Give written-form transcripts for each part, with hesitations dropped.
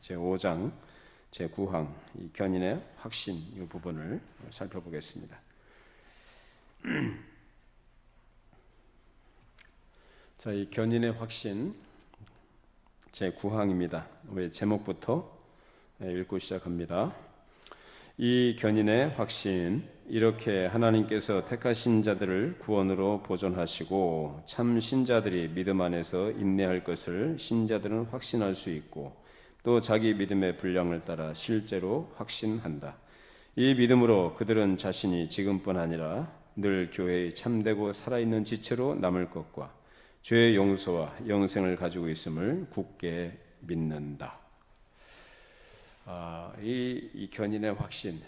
제5장 제9항 이 견인의 확신 이 부분을 살펴보겠습니다. 자, 이 견인의 확신 제9항입니다. 우리 제목부터 읽고 시작합니다. 이 견인의 확신, 이렇게 하나님께서 택하신 자들을 구원으로 보존하시고 참 신자들이 믿음 안에서 인내할 것을 신자들은 확신할 수 있고 또 자기 믿음의 분량을 따라 실제로 확신한다. 이 믿음으로 그들은 자신이 지금뿐 아니라 늘 교회의 참되고 살아있는 지체로 남을 것과 죄의 용서와 영생을 가지고 있음을 굳게 믿는다. 이 견인의 확신,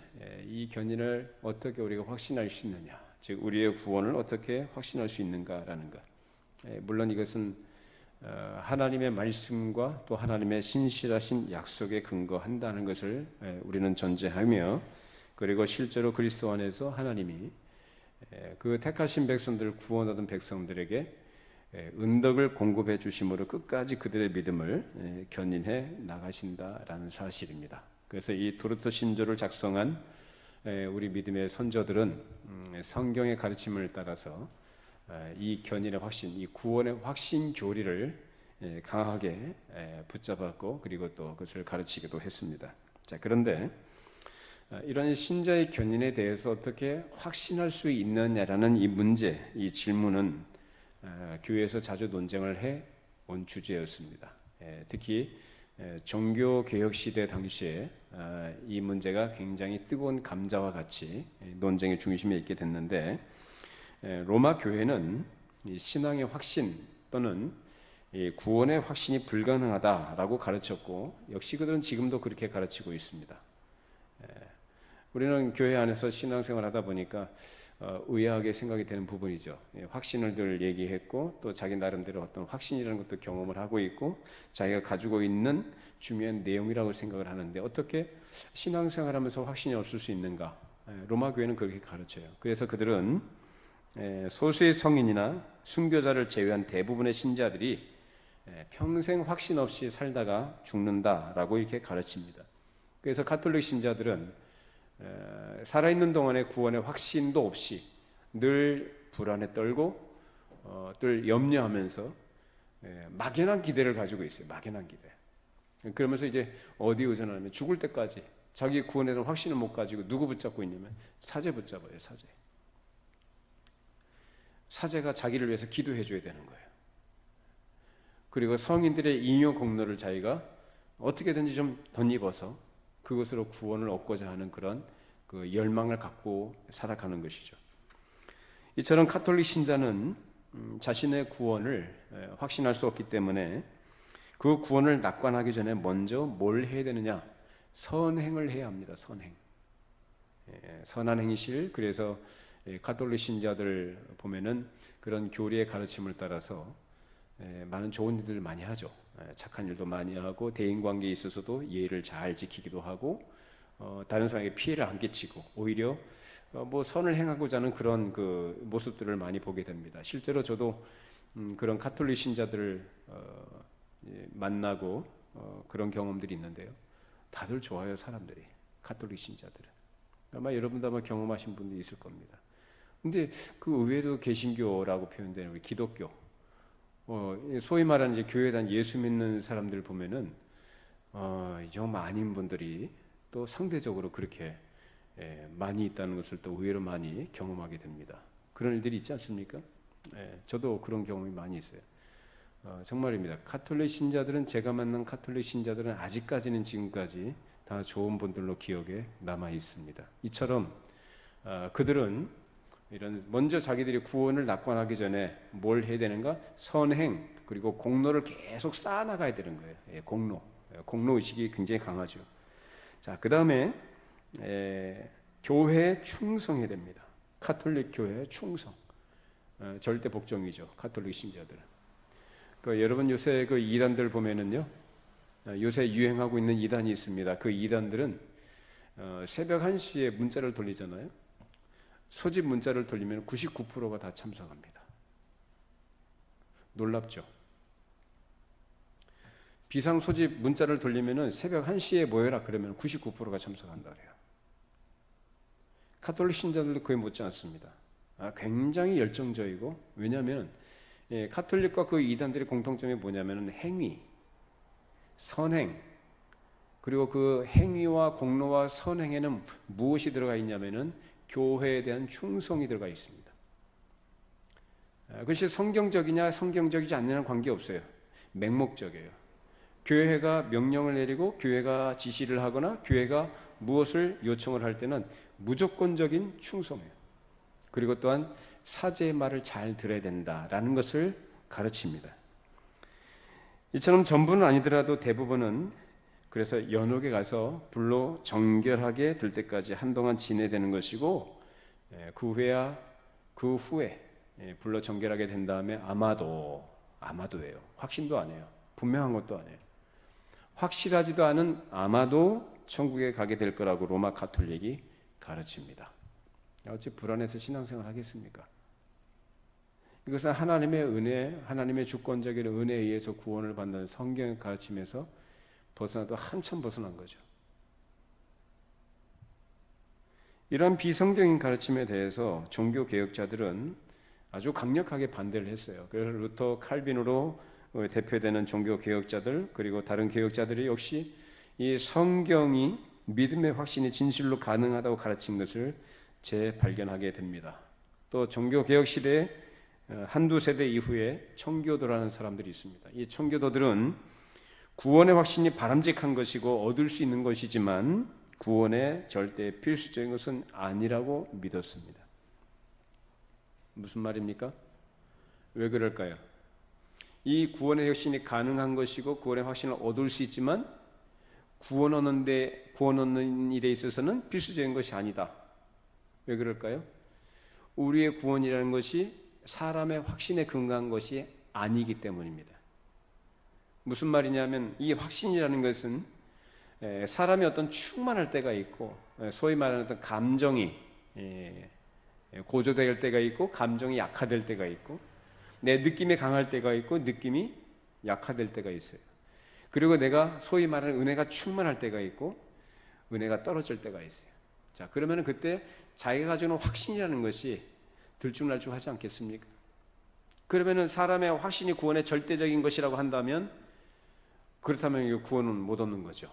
이 견인을 어떻게 우리가 확신할 수 있느냐, 즉 우리의 구원을 어떻게 확신할 수 있는가라는 것. 물론 이것은 하나님의 말씀과 또 하나님의 신실하신 약속에 근거한다는 것을 우리는 전제하며, 그리고 실제로 그리스도 안에서 하나님이 그 택하신 백성들을 구원 얻은 백성들에게 은덕을 공급해 주심으로 끝까지 그들의 믿음을 견인해 나가신다라는 사실입니다. 그래서 이 도르토 신조를 작성한 우리 믿음의 선조들은 성경의 가르침을 따라서 이 견인의 확신, 이 구원의 확신 교리를 강하게 붙잡았고 그리고 또 그것을 가르치기도 했습니다. 자, 그런데 이런 신자의 견인에 대해서 어떻게 확신할 수 있느냐라는 이 문제, 이 질문은 교회에서 자주 논쟁을 해온 주제였습니다. 특히 종교개혁 시대 당시에 이 문제가 굉장히 뜨거운 감자와 같이 논쟁의 중심에 있게 됐는데, 로마 교회는 신앙의 확신 또는 구원의 확신이 불가능하다라고 가르쳤고, 역시 그들은 지금도 그렇게 가르치고 있습니다. 우리는 교회 안에서 신앙생활을 하다 보니까 의아하게 생각이 되는 부분이죠. 확신을 늘 얘기했고 또 자기 나름대로 어떤 확신이라는 것도 경험을 하고 있고 자기가 가지고 있는 중요한 내용이라고 생각을 하는데, 어떻게 신앙생활하면서 확신이 없을 수 있는가? 로마 교회는 그렇게 가르쳐요. 그래서 그들은 소수의 성인이나 순교자를 제외한 대부분의 신자들이 평생 확신 없이 살다가 죽는다라고 이렇게 가르칩니다. 그래서 가톨릭 신자들은 살아있는 동안에 구원의 확신도 없이 늘 불안에 떨고 늘 염려하면서 막연한 기대를 가지고 있어요. 막연한 기대. 그러면서 이제 어디에 의존하냐면 죽을 때까지 자기 구원에 대한 확신을 못 가지고 누구 붙잡고 있냐면 사제 붙잡아요. 사제가 자기를 위해서 기도해 줘야 되는 거예요. 그리고 성인들의 잉여 공로를 자기가 어떻게든지 좀 덧입어서 그것으로 구원을 얻고자 하는 그런 그 열망을 갖고 살아가는 것이죠. 이처럼 가톨릭 신자는 자신의 구원을 확신할 수 없기 때문에 그 구원을 낙관하기 전에 먼저 뭘 해야 되느냐? 선행을 해야 합니다. 선한 행실. 그래서 가톨릭 신자들 보면은 그런 교리의 가르침을 따라서 많은 좋은 일들을 많이 하죠. 착한 일도 많이 하고 대인관계에 있어서도 예의를 잘 지키기도 하고 다른 사람에게 피해를 안 끼치고 오히려 뭐 선을 행하고자 하는 그런 그 모습들을 많이 보게 됩니다. 실제로 저도 그런 가톨릭 신자들을 만나고 그런 경험들이 있는데요. 다들 좋아요, 사람들이. 가톨릭 신자들은. 아마 여러분도 아마 경험하신 분들이 있을 겁니다. 근데 그 의외로 개신교라고 표현되는 우리 기독교, 소위 말하는 이제 교회에 대한 예수 믿는 사람들 보면은 좀 아닌 분들이 또 상대적으로 그렇게 많이 있다는 것을 또 의외로 많이 경험하게 됩니다. 그런 일들이 있지 않습니까? 저도 그런 경험이 많이 있어요. 정말입니다. 가톨릭 신자들은, 제가 만난 가톨릭 신자들은 아직까지는 지금까지 다 좋은 분들로 기억에 남아 있습니다. 이처럼 그들은 이런 먼저 자기들이 구원을 낙관하기 전에 뭘 해야 되는가? 선행, 그리고 공로를 계속 쌓아나가야 되는 거예요. 공로 의식이 굉장히 강하죠. 자, 그 다음에 교회에 충성해야 됩니다. 가톨릭 교회에 충성. 절대 복종이죠. 가톨릭 신자들은. 여러분 요새 그 이단들 보면은요, 요새 유행하고 있는 이단이 있습니다. 그 이단들은 새벽 1시에 문자를 돌리잖아요. 소집 문자를 돌리면 99%가 다 참석합니다. 놀랍죠? 비상 소집 문자를 돌리면은 새벽 1시에 모여라 그러면 99%가 참석한다 그래요. 가톨릭 신자들도 그에 못지 않습니다. 굉장히 열정적이고, 왜냐하면 가톨릭과 그 이단들의 공통점이 뭐냐면은 행위, 선행, 그리고 그 행위와 공로와 선행에는 무엇이 들어가 있냐면은 교회에 대한 충성이 들어가 있습니다. 그것이 성경적이냐 성경적이지 않느냐는 관계없어요. 맹목적이에요. 교회가 명령을 내리고 교회가 지시를 하거나 교회가 무엇을 요청을 할 때는 무조건적인 충성이에요. 그리고 또한 사제의 말을 잘 들어야 된다라는 것을 가르칩니다. 이처럼 전부는 아니더라도 대부분은 그래서 연옥에 가서 불로 정결하게 될 때까지 한동안 지내야 되는 것이고, 그 후에 불로 정결하게 된 다음에 아마도예요. 확신도 아니에요. 분명한 것도 아니에요. 확실하지도 않은 아마도 천국에 가게 될 거라고 로마 가톨릭이 가르칩니다. 어찌 불안해서 신앙생활 하겠습니까? 이것은 하나님의 은혜, 하나님의 주권적인 은혜에 의해서 구원을 받는 성경의 가르침에서 벗어나도 한참 벗어난 거죠. 이러한 비성경인 가르침에 대해서 종교개혁자들은 아주 강력하게 반대를 했어요. 그래서 루터, 칼빈으로 대표되는 종교개혁자들, 그리고 다른 개혁자들이 역시 이 성경이 믿음의 확신이 진실로 가능하다고 가르친 것을 재발견하게 됩니다. 또 종교개혁 시대에 한두 세대 이후에 청교도라는 사람들이 있습니다. 이 청교도들은 구원의 확신이 바람직한 것이고 얻을 수 있는 것이지만 구원의 절대 필수적인 것은 아니라고 믿었습니다. 무슨 말입니까? 왜 그럴까요? 이 구원의 확신이 가능한 것이고 구원의 확신을 얻을 수 있지만 구원 얻는 일에 있어서는 필수적인 것이 아니다. 왜 그럴까요? 우리의 구원이라는 것이 사람의 확신에 근거한 것이 아니기 때문입니다. 무슨 말이냐면 이 확신이라는 것은 사람이 어떤 충만할 때가 있고, 소위 말하는 어떤 감정이 고조될 때가 있고, 감정이 약화될 때가 있고, 내 느낌이 강할 때가 있고 느낌이 약화될 때가 있어요. 그리고 내가 소위 말하는 은혜가 충만할 때가 있고 은혜가 떨어질 때가 있어요. 자, 그러면 그때 자기가 가지고 있는 확신이라는 것이 들쭉날쭉하지 않겠습니까? 그러면 사람의 확신이 구원의 절대적인 것이라고 한다면, 그렇다면 구원은 못 얻는 거죠.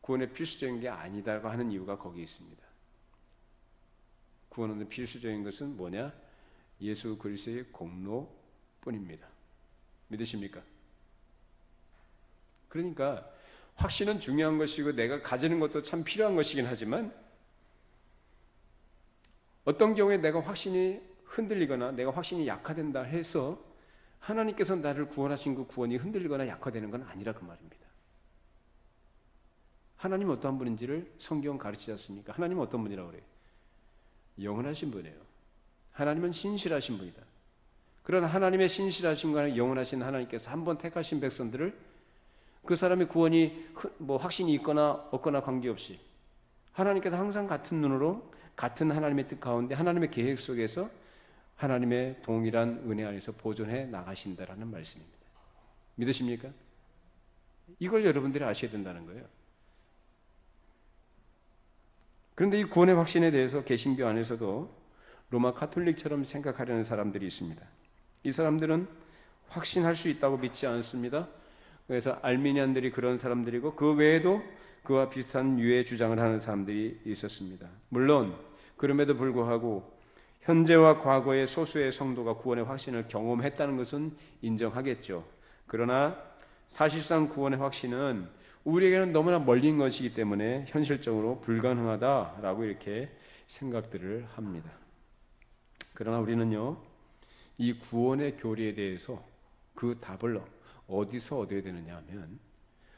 구원의 필수적인 게 아니다고 하는 이유가 거기 있습니다. 구원 얻는 필수적인 것은 뭐냐? 예수 그리스도의 공로뿐입니다. 믿으십니까? 그러니까 확신은 중요한 것이고 내가 가지는 것도 참 필요한 것이긴 하지만, 어떤 경우에 내가 확신이 흔들리거나 내가 확신이 약화된다 해서 하나님께서 나를 구원하신 그 구원이 흔들리거나 약화되는 건 아니라 그 말입니다. 하나님은 어떠한 분인지를 성경은 가르치지 않습니까? 하나님은 어떤 분이라고 그래요? 영원하신 분이에요. 하나님은 신실하신 분이다. 그런 하나님의 신실하심과 영원하신 하나님께서 한번 택하신 백성들을, 그 사람의 구원이 확신이 있거나 없거나 관계없이 하나님께서 항상 같은 눈으로 같은 하나님의 뜻 가운데 하나님의 계획 속에서 하나님의 동일한 은혜 안에서 보존해 나가신다라는 말씀입니다. 믿으십니까? 이걸 여러분들이 아셔야 된다는 거예요. 그런데 이 구원의 확신에 대해서 개신교 안에서도 로마 가톨릭처럼 생각하려는 사람들이 있습니다. 이 사람들은 확신할 수 있다고 믿지 않습니다. 그래서 알미니안들이 그런 사람들이고, 그 외에도 그와 비슷한 유해 주장을 하는 사람들이 있었습니다. 물론 그럼에도 불구하고 현재와 과거의 소수의 성도가 구원의 확신을 경험했다는 것은 인정하겠죠. 그러나 사실상 구원의 확신은 우리에게는 너무나 멀린 것이기 때문에 현실적으로 불가능하다라고 이렇게 생각들을 합니다. 그러나 우리는요, 이 구원의 교리에 대해서 그 답을 어디서 얻어야 되느냐 하면,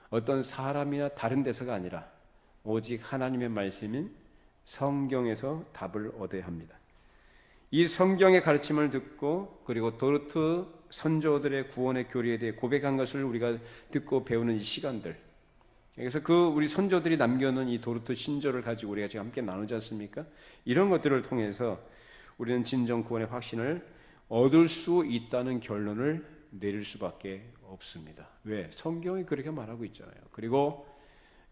어떤 사람이나 다른 데서가 아니라 오직 하나님의 말씀인 성경에서 답을 얻어야 합니다. 이 성경의 가르침을 듣고, 그리고 도르트 선조들의 구원의 교리에 대해 고백한 것을 우리가 듣고 배우는 이 시간들, 그래서 우리 선조들이 남겨놓은 이 도르트 신조를 가지고 우리가 지금 함께 나누지 않습니까? 이런 것들을 통해서 우리는 진정 구원의 확신을 얻을 수 있다는 결론을 내릴 수밖에 없습니다. 왜? 성경이 그렇게 말하고 있잖아요. 그리고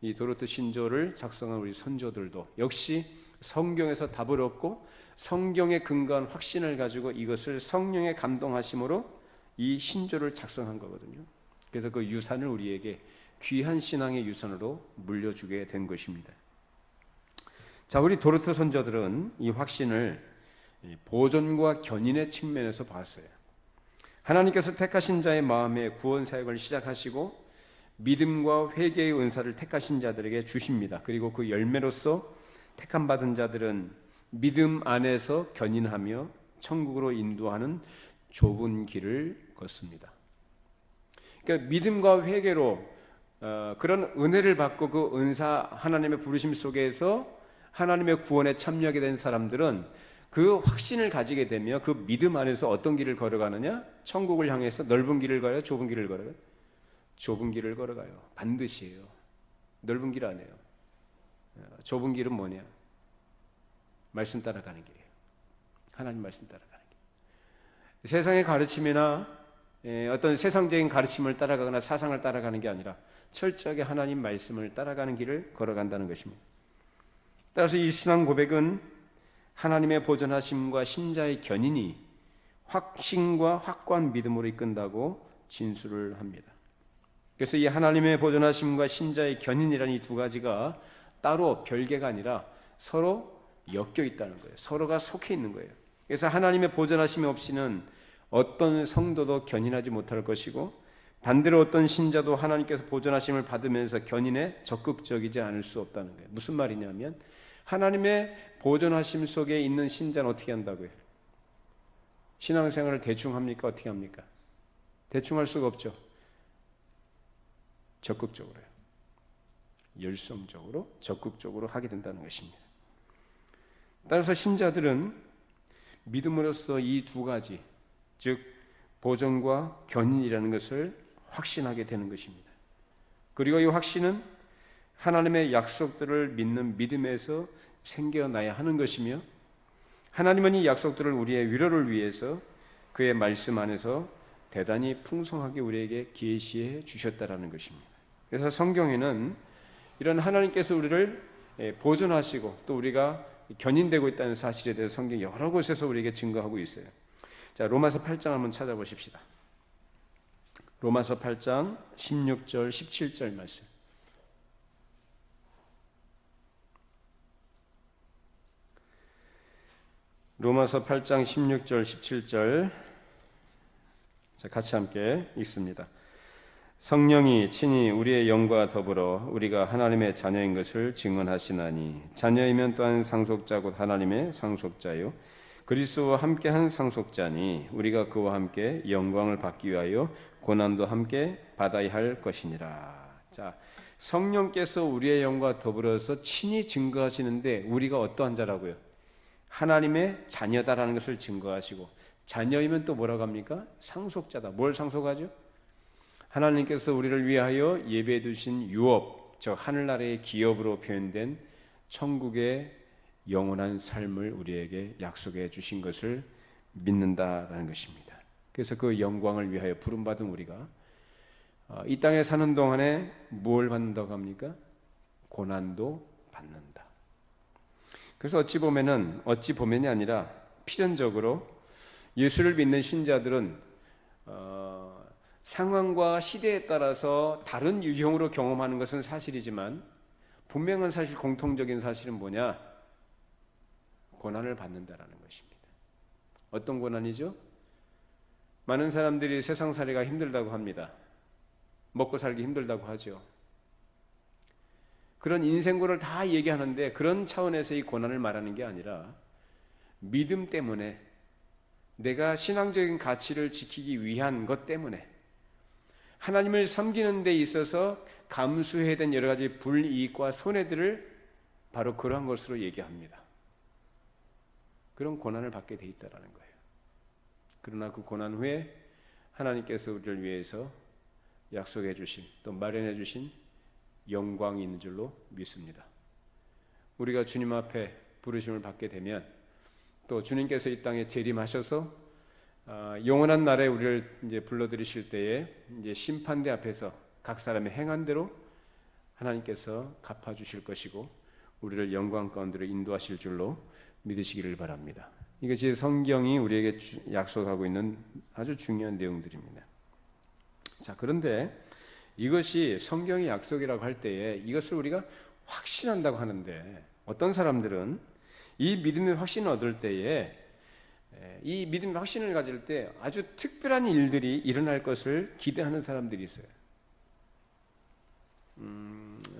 이 도르트 신조를 작성한 우리 선조들도 역시 성경에서 답을 얻고 성경에 근거한 확신을 가지고 이것을 성령의 감동하심으로 이 신조를 작성한 거거든요. 그래서 그 유산을 우리에게 귀한 신앙의 유산으로 물려주게 된 것입니다. 자, 우리 도르트 선조들은 이 확신을 보존과 견인의 측면에서 봤어요. 하나님께서 택하신 자의 마음에 구원 사역을 시작하시고 믿음과 회개의 은사를 택하신 자들에게 주십니다. 그리고 그 열매로서 택함 받은 자들은 믿음 안에서 견인하며 천국으로 인도하는 좁은 길을 걷습니다. 그러니까 믿음과 회개로 그런 은혜를 받고 그 은사 하나님의 부르심 속에서 하나님의 구원에 참여하게 된 사람들은 그 확신을 가지게 되며 그 믿음 안에서 어떤 길을 걸어가느냐? 천국을 향해서 넓은 길을 걸어요? 좁은 길을 걸어요? 좁은 길을 걸어가요. 반드시예요. 넓은 길 아니에요. 좁은 길은 뭐냐? 말씀 따라가는 길이에요. 하나님 말씀 따라가는 길. 세상의 가르침이나 어떤 세상적인 가르침을 따라가거나 사상을 따라가는 게 아니라 철저하게 하나님 말씀을 따라가는 길을 걸어간다는 것입니다. 따라서 이 신앙 고백은 하나님의 보존하심과 신자의 견인이 확신과 확고한 믿음으로 이끈다고 진술을 합니다. 그래서 이 하나님의 보존하심과 신자의 견인이라는 이 두 가지가 따로 별개가 아니라 서로 엮여 있다는 거예요. 서로가 속해 있는 거예요. 그래서 하나님의 보존하심 없이는 어떤 성도도 견인하지 못할 것이고 반대로 어떤 신자도 하나님께서 보존하심을 받으면서 견인에 적극적이지 않을 수 없다는 거예요. 무슨 말이냐면 하나님의 보존하심 속에 있는 신자는 어떻게 한다고요? 신앙생활을 대충 합니까? 어떻게 합니까? 대충 할 수가 없죠. 적극적으로요. 열성적으로 적극적으로 하게 된다는 것입니다. 따라서 신자들은 믿음으로써 이 두 가지, 즉 보존과 견인이라는 것을 확신하게 되는 것입니다. 그리고 이 확신은 하나님의 약속들을 믿는 믿음에서 생겨나야 하는 것이며 하나님은 이 약속들을 우리의 위로를 위해서 그의 말씀 안에서 대단히 풍성하게 우리에게 계시해 주셨다라는 것입니다. 그래서 성경에는 이런 하나님께서 우리를 보존하시고 또 우리가 견인되고 있다는 사실에 대해서 성경 여러 곳에서 우리에게 증거하고 있어요. 자, 로마서 8장 한번 찾아보십시다. 로마서 8장 16절 17절 말씀. 로마서 8장 16절 17절 같이 함께 읽습니다. 성령이 친히 우리의 영과 더불어 우리가 하나님의 자녀인 것을 증언하시나니 자녀이면 또한 상속자 곧 하나님의 상속자요 그리스도와 함께한 상속자니 우리가 그와 함께 영광을 받기 위하여 고난도 함께 받아야 할 것이니라. 자, 성령께서 우리의 영과 더불어서 친히 증거하시는데 우리가 어떠한 자라고요? 하나님의 자녀다라는 것을 증거하시고 자녀이면 또 뭐라고 합니까? 상속자다. 뭘 상속하죠? 하나님께서 우리를 위하여 예배해 두신 유업, 즉 하늘나라의 기업으로 표현된 천국의 영원한 삶을 우리에게 약속해 주신 것을 믿는다라는 것입니다. 그래서 그 영광을 위하여 부름받은 우리가 이 땅에 사는 동안에 뭘 받는다고 합니까? 고난도 받는다. 그래서 어찌 보면이 아니라 필연적으로 예수를 믿는 신자들은 상황과 시대에 따라서 다른 유형으로 경험하는 것은 사실이지만 분명한 사실, 공통적인 사실은 뭐냐? 고난을 받는다라는 것입니다. 어떤 고난이죠? 많은 사람들이 세상살이가 힘들다고 합니다. 먹고 살기 힘들다고 하죠. 그런 인생고를 다 얘기하는데 그런 차원에서 이 고난을 말하는 게 아니라 믿음 때문에 내가 신앙적인 가치를 지키기 위한 것 때문에 하나님을 섬기는 데 있어서 감수해야 된 여러 가지 불이익과 손해들을 바로 그러한 것으로 얘기합니다. 그런 고난을 받게 돼 있다는 거예요. 그러나 그 고난 후에 하나님께서 우리를 위해서 약속해 주신 또 마련해 주신 영광이 있는 줄로 믿습니다. 우리가 주님 앞에 부르심을 받게 되면 또 주님께서 이 땅에 재림하셔서 영원한 날에 우리를 이제 불러들이실 때에 이제 심판대 앞에서 각 사람의 행한 대로 하나님께서 갚아주실 것이고 우리를 영광 가운데로 인도하실 줄로 믿으시기를 바랍니다. 이것이 성경이 우리에게 약속하고 있는 아주 중요한 내용들입니다. 자, 그런데 이것이 성경의 약속이라고 할 때에 이것을 우리가 확신한다고 하는데 어떤 사람들은 이 믿음의 확신을 얻을 때에 이 믿음의 확신을 가질 때 아주 특별한 일들이 일어날 것을 기대하는 사람들이 있어요.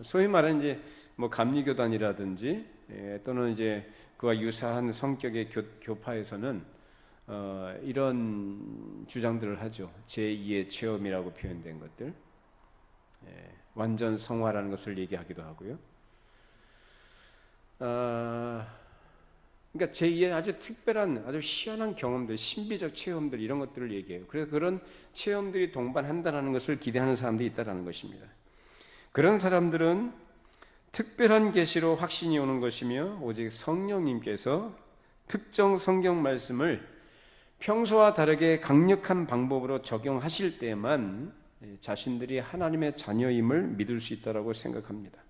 소위 말하는 이제 뭐 감리교단이라든지 또는 이제 그와 유사한 성격의 교파에서는 이런 주장들을 하죠. 제2의 체험이라고 표현된 것들, 완전 성화라는 것을 얘기하기도 하고요. 그러니까 제2의 아주 특별한, 아주 희한한 경험들, 신비적 체험들 이런 것들을 얘기해요. 그래서 그런 체험들이 동반한다는 것을 기대하는 사람들이 있다는 것입니다. 그런 사람들은 특별한 계시로 확신이 오는 것이며 오직 성령님께서 특정 성경 말씀을 평소와 다르게 강력한 방법으로 적용하실 때만 자신들이 하나님의 자녀임을 믿을 수 있다고 생각합니다.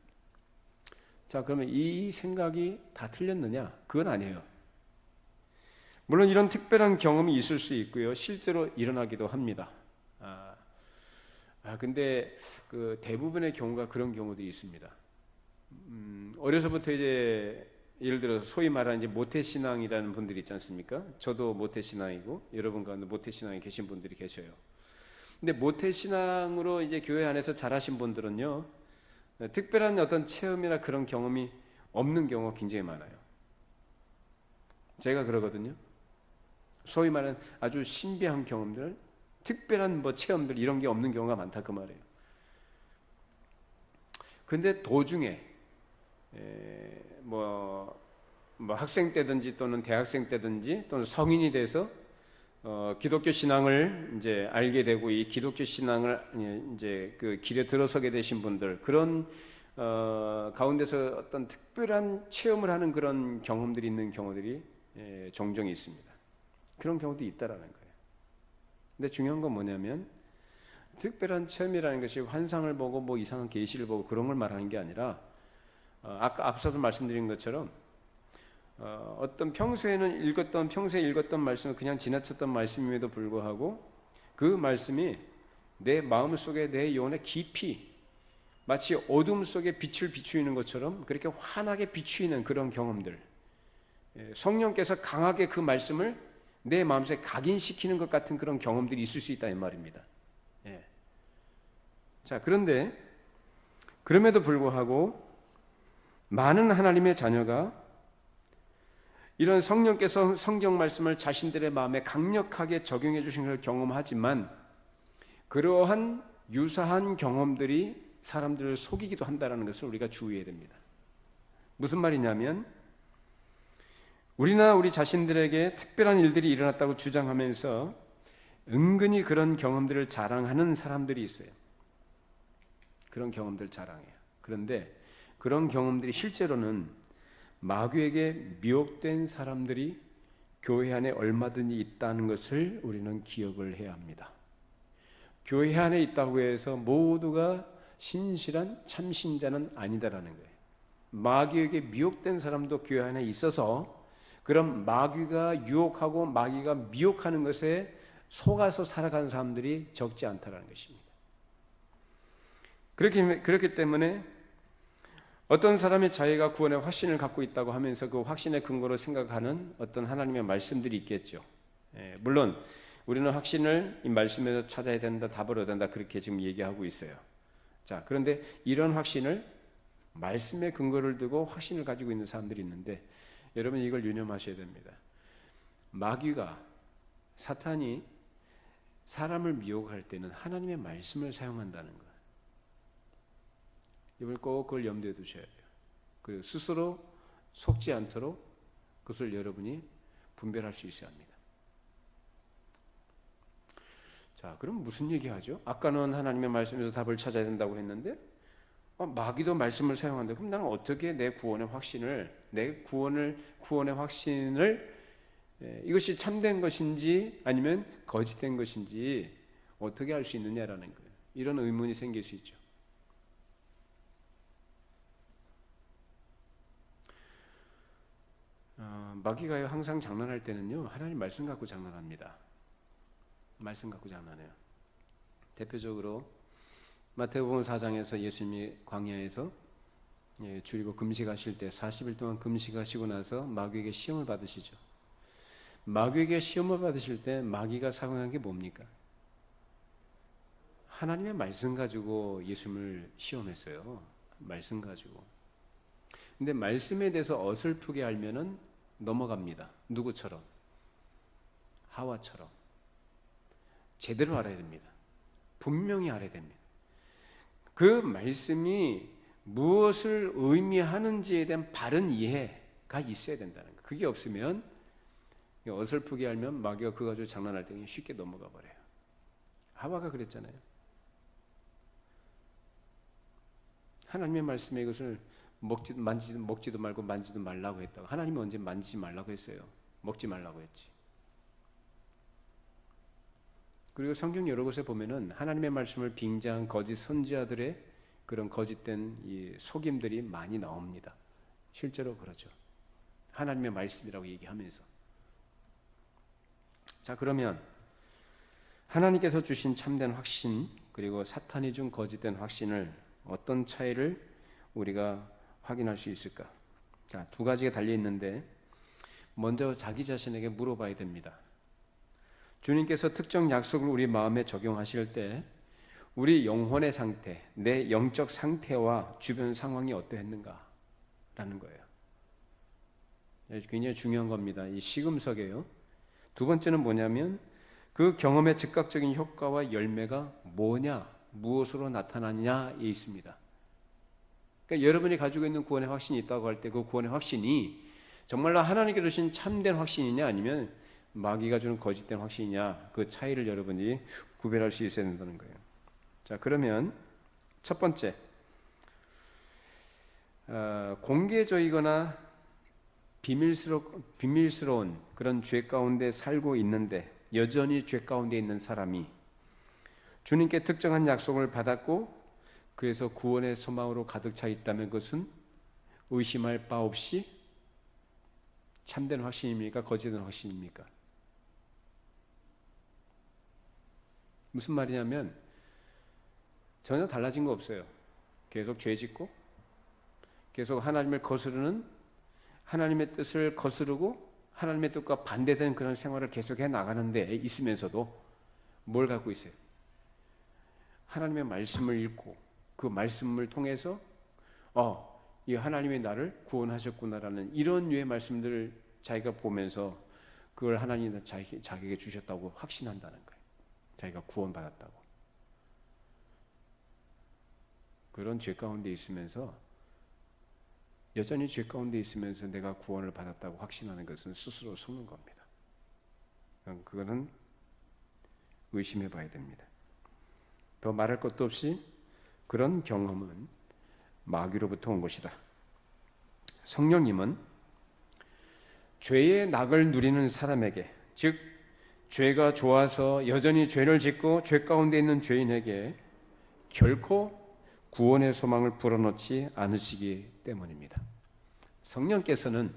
자, 그러면 이 생각이 다 틀렸느냐? 그건 아니에요. 물론 이런 특별한 경험이 있을 수 있고요. 실제로 일어나기도 합니다. 근데 그 대부분의 경우가 그런 경우들이 있습니다. 어려서부터 이제 예를 들어서 소위 말하는 이제 모태신앙이라는 분들이 있지 않습니까? 저도 모태신앙이고 여러분 가운데 모태신앙에 계신 분들이 계셔요. 근데 모태신앙으로 이제 교회 안에서 자라신 분들은요, 특별한 어떤 체험이나 그런 경험이 없는 경우가 굉장히 많아요. 제가 그러거든요. 소위 말하는 아주 신비한 경험들, 특별한 뭐 체험들 이런 게 없는 경우가 많다 그 말이에요. 근데 도중에 뭐 학생 때든지 또는 대학생 때든지 또는 성인이 돼서 기독교 신앙을 이제 알게 되고 이 기독교 신앙을 이제 그 길에 들어서게 되신 분들 그런 가운데서 어떤 특별한 체험을 하는 그런 경험들이 있는 경우들이 종종 있습니다. 그런 경우도 있다라는 거예요. 근데 중요한 건 뭐냐면 특별한 체험이라는 것이 환상을 보고 뭐 이상한 계시를 보고 그런 걸 말하는 게 아니라 아까 앞서도 말씀드린 것처럼 어떤 평소에 읽었던 말씀을 그냥 지나쳤던 말씀임에도 불구하고 그 말씀이 내 마음속에 내 영혼에 깊이 마치 어둠 속에 빛을 비추이는 것처럼 그렇게 환하게 비추이는 그런 경험들, 성령께서 강하게 그 말씀을 내 마음속에 각인시키는 것 같은 그런 경험들이 있을 수 있다 이 말입니다. 자, 그런데 그럼에도 불구하고 많은 하나님의 자녀가 이런 성령께서 성경 말씀을 자신들의 마음에 강력하게 적용해 주신 걸 경험하지만 그러한 유사한 경험들이 사람들을 속이기도 한다는 것을 우리가 주의해야 됩니다. 무슨 말이냐면 우리나 우리 자신들에게 특별한 일들이 일어났다고 주장하면서 은근히 그런 경험들을 자랑하는 사람들이 있어요. 그런 경험들 자랑해요. 그런데 그런 경험들이 실제로는 마귀에게 미혹된 사람들이 교회 안에 얼마든지 있다는 것을 우리는 기억을 해야 합니다. 교회 안에 있다고 해서 모두가 신실한 참신자는 아니다라는 거예요. 마귀에게 미혹된 사람도 교회 안에 있어서 그럼 마귀가 유혹하고 마귀가 미혹하는 것에 속아서 살아가는 사람들이 적지 않다라는 것입니다. 그렇기 때문에 어떤 사람이 자기가 구원의 확신을 갖고 있다고 하면서 그 확신의 근거로 생각하는 어떤 하나님의 말씀들이 있겠죠. 물론 우리는 확신을 이 말씀에서 찾아야 된다, 답을 얻어야 된다 그렇게 지금 얘기하고 있어요. 자, 그런데 이런 확신을 말씀의 근거를 두고 확신을 가지고 있는 사람들이 있는데 여러분 이걸 유념하셔야 됩니다. 마귀가 사탄이 사람을 미혹할 때는 하나님의 말씀을 사용한다는 것. 이걸 꼭 그걸 염두에 두셔야 돼요. 그리고 스스로 속지 않도록 그것을 여러분이 분별할 수 있어야 합니다. 자, 그럼 무슨 얘기하죠? 아까는 하나님의 말씀에서 답을 찾아야 된다고 했는데 마귀도 말씀을 사용한다. 그럼 나는 어떻게 내 구원의 확신을 이것이 참된 것인지 아니면 거짓된 것인지 어떻게 알 수 있느냐라는 거예요. 이런 의문이 생길 수 있죠. 마귀가 항상 장난할 때는요, 하나님 말씀 갖고 장난합니다. 말씀 갖고 장난해요. 대표적으로 마태복음 4장에서 예수님이 광야에서 줄이고 금식하실 때 40일 동안 금식하시고 나서 마귀에게 시험을 받으시죠. 마귀에게 시험을 받으실 때 마귀가 사용한 게 뭡니까? 하나님의 말씀 가지고 예수님을 시험했어요. 말씀 가지고. 근데 말씀에 대해서 어설프게 알면은 넘어갑니다. 누구처럼? 하와처럼. 제대로 알아야 됩니다. 분명히 알아야 됩니다. 그 말씀이 무엇을 의미하는지에 대한 바른 이해가 있어야 된다는 거예요. 그게 없으면 어설프게 알면 마귀가 그거 가지고 장난할 때 그냥 쉽게 넘어가 버려요. 하와가 그랬잖아요. 하나님의 말씀에 이것을 먹지도 말고 만지도 말라고 했다고. 하나님은 언제 만지지 말라고 했어요? 먹지 말라고 했지. 그리고 성경 여러 곳에 보면은 하나님의 말씀을 빙자한 거짓 선지자들의 그런 거짓된 이 속임들이 많이 나옵니다. 실제로 그러죠. 하나님의 말씀이라고 얘기하면서. 자, 그러면 하나님께서 주신 참된 확신 그리고 사탄이 준 거짓된 확신을 어떤 차이를 우리가 확인할 수 있을까? 자, 두 가지가 달려 있는데 먼저 자기 자신에게 물어봐야 됩니다. 주님께서 특정 약속을 우리 마음에 적용하실 때 우리 영혼의 상태, 내 영적 상태와 주변 상황이 어떠했는가라는 거예요. 굉장히 중요한 겁니다. 이 시금석이에요. 두 번째는 뭐냐면 그 경험의 즉각적인 효과와 열매가 뭐냐, 무엇으로 나타나냐에 있습니다. 그러니까 여러분이 가지고 있는 구원의 확신이 있다고 할 때 그 구원의 확신이 정말로 하나님께서 주신 참된 확신이냐 아니면 마귀가 주는 거짓된 확신이냐, 그 차이를 여러분이 구별할 수 있어야 된다는 거예요. 자, 그러면 첫 번째, 공개적이거나 비밀스러운 그런 죄 가운데 살고 있는데 여전히 죄 가운데 있는 사람이 주님께 특정한 약속을 받았고 그래서 구원의 소망으로 가득 차 있다면 그것은 의심할 바 없이 참된 확신입니까? 거짓된 확신입니까? 무슨 말이냐면 전혀 달라진 거 없어요. 계속 죄 짓고 계속 하나님을 거스르는, 하나님의 뜻을 거스르고 하나님의 뜻과 반대되는 그런 생활을 계속해 나가는데 있으면서도 뭘 갖고 있어요? 하나님의 말씀을 읽고 그 말씀을 통해서 이 하나님이 나를 구원하셨구나라는 이런 류의 말씀들을 자기가 보면서 그걸 하나님이 자기에게 주셨다고 확신한다는 거예요. 자기가 구원받았다고. 그런 죄 가운데 있으면서 여전히 죄 가운데 있으면서 내가 구원을 받았다고 확신하는 것은 스스로 속는 겁니다. 그거는 의심해 봐야 됩니다. 더 말할 것도 없이 그런 경험은 마귀로부터 온 것이다. 성령님은 죄의 낙을 누리는 사람에게, 즉 죄가 좋아서 여전히 죄를 짓고 죄 가운데 있는 죄인에게 결코 구원의 소망을 불어넣지 않으시기 때문입니다. 성령께서는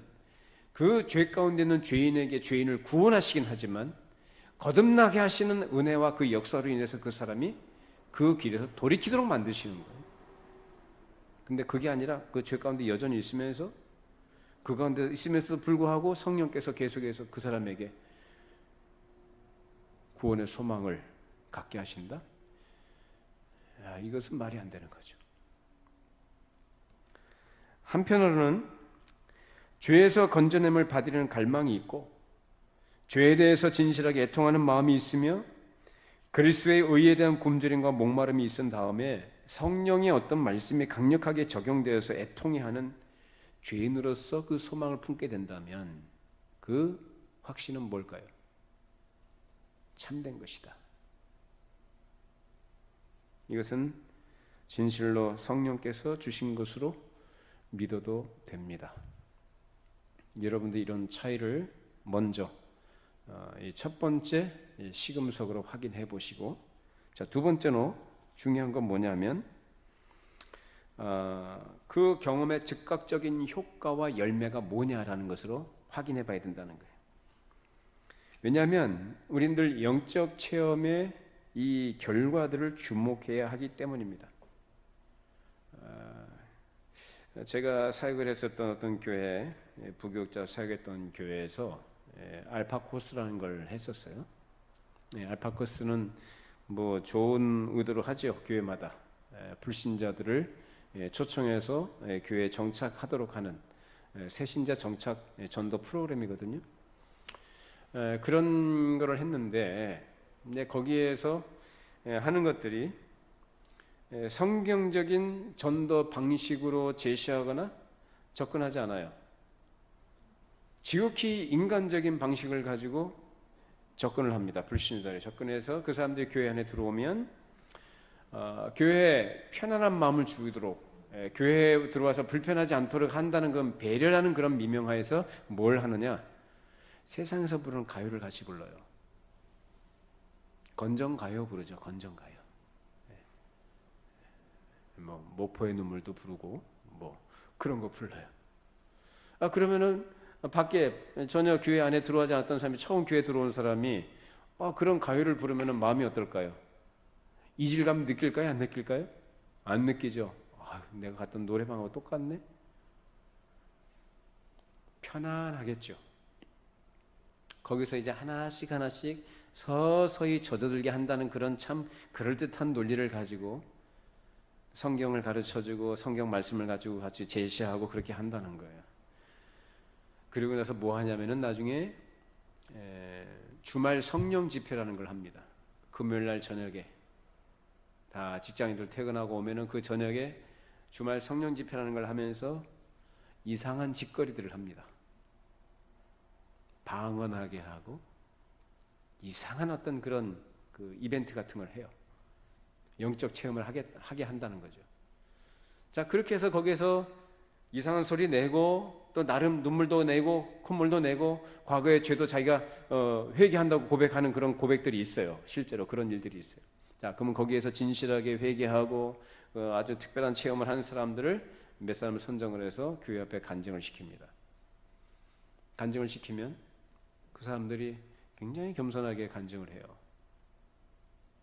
그 죄 가운데 있는 죄인에게 죄인을 구원하시긴 하지만 거듭나게 하시는 은혜와 그 역사로 인해서 그 사람이 그 길에서 돌이키도록 만드시는 거예요. 근데 그게 아니라 그 죄 가운데 여전히 있으면서 그 가운데 있으면서도 불구하고 성령께서 계속해서 그 사람에게 구원의 소망을 갖게 하신다? 이것은 말이 안 되는 거죠. 한편으로는 죄에서 건져냄을 받으려는 갈망이 있고 죄에 대해서 진실하게 애통하는 마음이 있으며 그리스도의 의에 대한 굶주림과 목마름이 있은 다음에 성령의 어떤 말씀이 강력하게 적용되어서 애통해 하는 죄인으로서 그 소망을 품게 된다면 그 확신은 뭘까요? 참된 것이다. 이것은 진실로 성령께서 주신 것으로 믿어도 됩니다. 여러분들 이런 차이를 먼저 이 첫 번째 시금석으로 확인해 보시고, 자, 두 번째로 중요한 건 뭐냐면 그 경험의 즉각적인 효과와 열매가 뭐냐라는 것으로 확인해 봐야 된다는 거예요. 왜냐하면 우리들 영적 체험의 이 결과들을 주목해야 하기 때문입니다. 제가 사역을 했었던 어떤 교회, 부교육자 사역했던 교회에서 알파 코스라는 걸 했었어요. 알파 코스는 뭐 좋은 의도로 하죠. 교회마다 불신자들을 초청해서 교회에 정착하도록 하는 새신자 정착 전도 프로그램이거든요. 그런 거를 했는데 거기에서 하는 것들이 성경적인 전도 방식으로 제시하거나 접근하지 않아요. 지극히 인간적인 방식을 가지고 접근을 합니다. 불신자들이 접근해서 그 사람들이 교회 안에 들어오면 교회에 편안한 마음을 주도록, 교회에 들어와서 불편하지 않도록 한다는 건 배려라는 그런 미명하에서 뭘 하느냐, 세상에서 부르는 가요를 같이 불러요. 건전가요 부르죠. 건전가요. 뭐 목포의 눈물도 부르고 뭐 그런 거 불러요. 그러면은 밖에 전혀 교회 안에 들어가지 않았던 사람이 처음 교회 들어온 사람이 그런 가요를 부르면은 마음이 어떨까요? 이질감 느낄까요? 안 느낄까요? 안 느끼죠. 내가 갔던 노래방하고 똑같네. 편안하겠죠. 거기서 이제 하나씩 서서히 젖어들게 한다는 그런 참 그럴듯한 논리를 가지고 성경을 가르쳐주고 성경 말씀을 가지고 같이 제시하고 그렇게 한다는 거예요. 그리고 나서 뭐 하냐면은 나중에 주말 성령 집회라는 걸 합니다. 금요일 날 저녁에 다 직장인들 퇴근하고 오면은 그 저녁에 주말 성령 집회라는 걸 하면서 이상한 짓거리들을 합니다. 방언하게 하고 이상한 어떤 그런 그 이벤트 같은 걸 해요. 영적 체험을 하게 한다는 거죠. 자, 그렇게 해서 거기에서 이상한 소리 내고 또 나름 눈물도 내고 콧물도 내고 과거의 죄도 자기가 회개한다고 고백하는 그런 고백들이 있어요. 실제로 그런 일들이 있어요. 자, 그러면 거기에서 진실하게 회개하고 아주 특별한 체험을 한 사람들을 몇 사람을 선정을 해서 교회 앞에 간증을 시킵니다. 간증을 시키면 그 사람들이 굉장히 겸손하게 간증을 해요.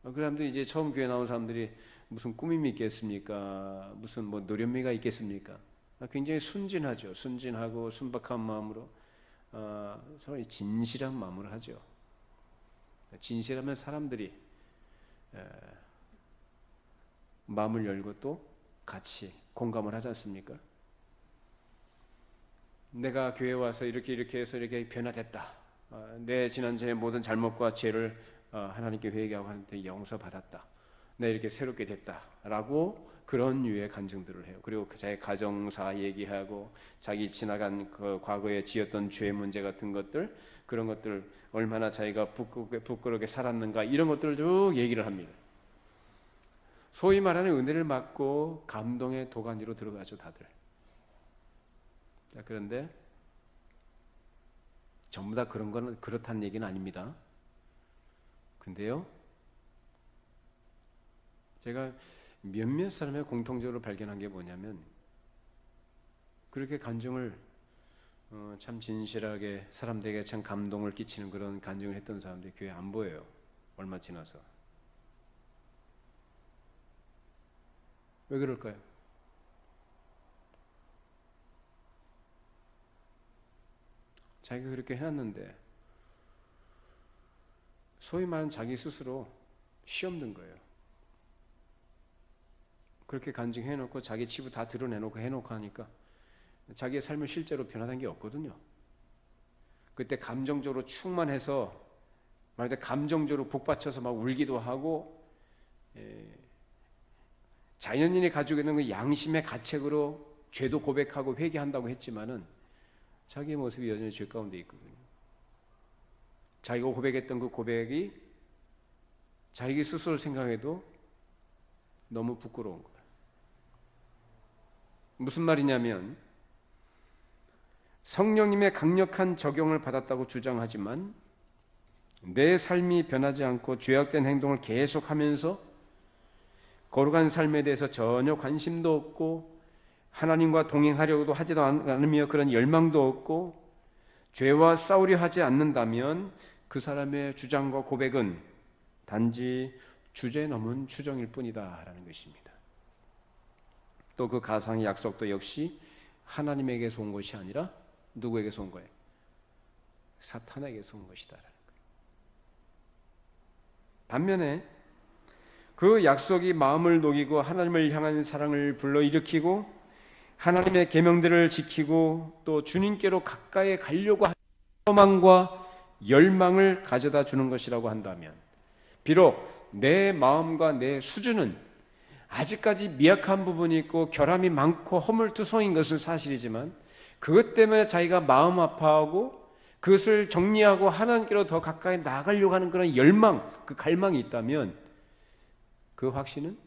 그 사람들이 이제 처음 교회 나온 사람들이 무슨 꾸밈이 있겠습니까? 무슨 뭐 노련미가 있겠습니까? 굉장히 순진하죠. 순진하고 순박한 마음으로 정말 진실한 마음으로 하죠. 진실하면 사람들이 마음을 열고 또 같이 공감을 하지 않습니까? 내가 교회에 와서 이렇게 해서 이렇게 변화됐다. 내 지난주의 모든 잘못과 죄를 하나님께 회개하고 하나님께 용서받았다. 내 이렇게 새롭게 됐다라고 그런 유의 간증들을 해요. 그리고 자기 가정사 얘기하고 자기 지나간 그 과거에 지었던 죄 문제 같은 것들, 그런 것들 얼마나 자기가 부끄럽게 살았는가 이런 것들을 쭉 얘기를 합니다. 소위 말하는 은혜를 받고 감동의 도가니로 들어가죠, 다들. 자, 그런데 전부 다 그런 거는 그렇다는 얘기는 아닙니다. 근데요, 제가 몇몇 사람의 공통적으로 발견한 게 뭐냐면 그렇게 간증을 참 진실하게 사람들에게 참 감동을 끼치는 그런 간증을 했던 사람들이 교회에 안 보여요. 얼마 지나서. 왜 그럴까요? 자기가 그렇게 해놨는데 소위 말하는 자기 스스로 시험 든 거예요. 그렇게 간증해놓고 자기 치부 다 드러내놓고 해놓고 하니까 자기의 삶을 실제로 변화된 게 없거든요. 그때 감정적으로 충만해서 말하자면 감정적으로 북받쳐서 막 울기도 하고 자연인이 가지고 있는 그 양심의 가책으로 죄도 고백하고 회개한다고 했지만은 자기의 모습이 여전히 죄 가운데 있거든요. 자기가 고백했던 그 고백이 자기 스스로 생각해도 너무 부끄러운 거예요. 무슨 말이냐면 성령님의 강력한 적용을 받았다고 주장하지만 내 삶이 변하지 않고 죄악된 행동을 계속하면서 거룩한 삶에 대해서 전혀 관심도 없고 하나님과 동행하려고도 하지도 않으며 그런 열망도 없고 죄와 싸우려 하지 않는다면 그 사람의 주장과 고백은 단지 주제 넘은 추정일 뿐이다라는 것입니다. 또 그 가상의 약속도 역시 하나님에게서 온 것이 아니라 누구에게서 온 거예요? 사탄에게서 온 것이다라는 거예요. 반면에 그 약속이 마음을 녹이고 하나님을 향한 사랑을 불러일으키고 하나님의 계명들을 지키고 또 주님께로 가까이 가려고 하는 소망과 열망을 가져다 주는 것이라고 한다면, 비록 내 마음과 내 수준은 아직까지 미약한 부분이 있고 결함이 많고 허물투성인 것은 사실이지만 그것 때문에 자기가 마음 아파하고 그것을 정리하고 하나님께로 더 가까이 나아가려고 하는 그런 열망, 그 갈망이 있다면 그 확신은